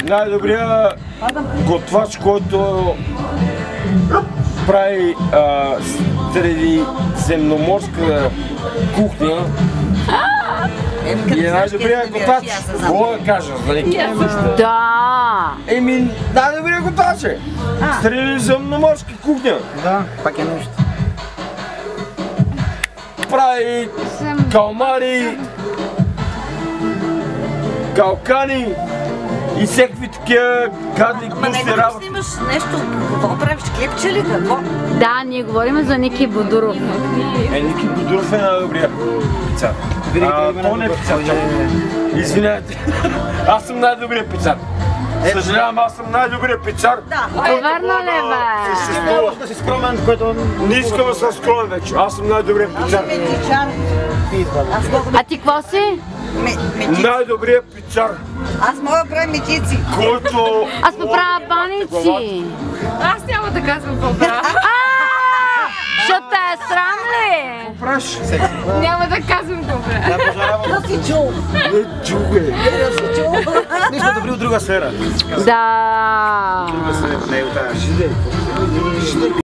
Най-добрият готвач, който прави средиземноморска кухня и е най-добрият готвач. Какво да кажа? Да! Еми, най-добрият готвач е! Средиземноморска кухня. Да, пак е нещо. Прави калмари, калкани и всеки такива гадни гнусни работи. Имаш нещо, какво правиш, клипче ли, какво? Да, ние говорим за Ники Бодуров. Ники Бодуров е най-добрият пицар. То не е пицар, извинявайте. Аз съм най-добрият пицар. Съжалявам, аз съм най-добрият пицар. Върна ли бе? Да си скромен, което... Не искам да съм скромен вече. Аз съм най-добрият пицар. А ти какво си? Най-добрият пицар. Аз мога да правя метици. Който... Аз поправя баници. Аз няма да казвам какво правя. Защото е срам ли? Праш? Няма да казвам какво правя. Да си чул. Не чуе. Да си чул. Ние сме добри от друга сфера. Да. Друга сфера, не е от тази.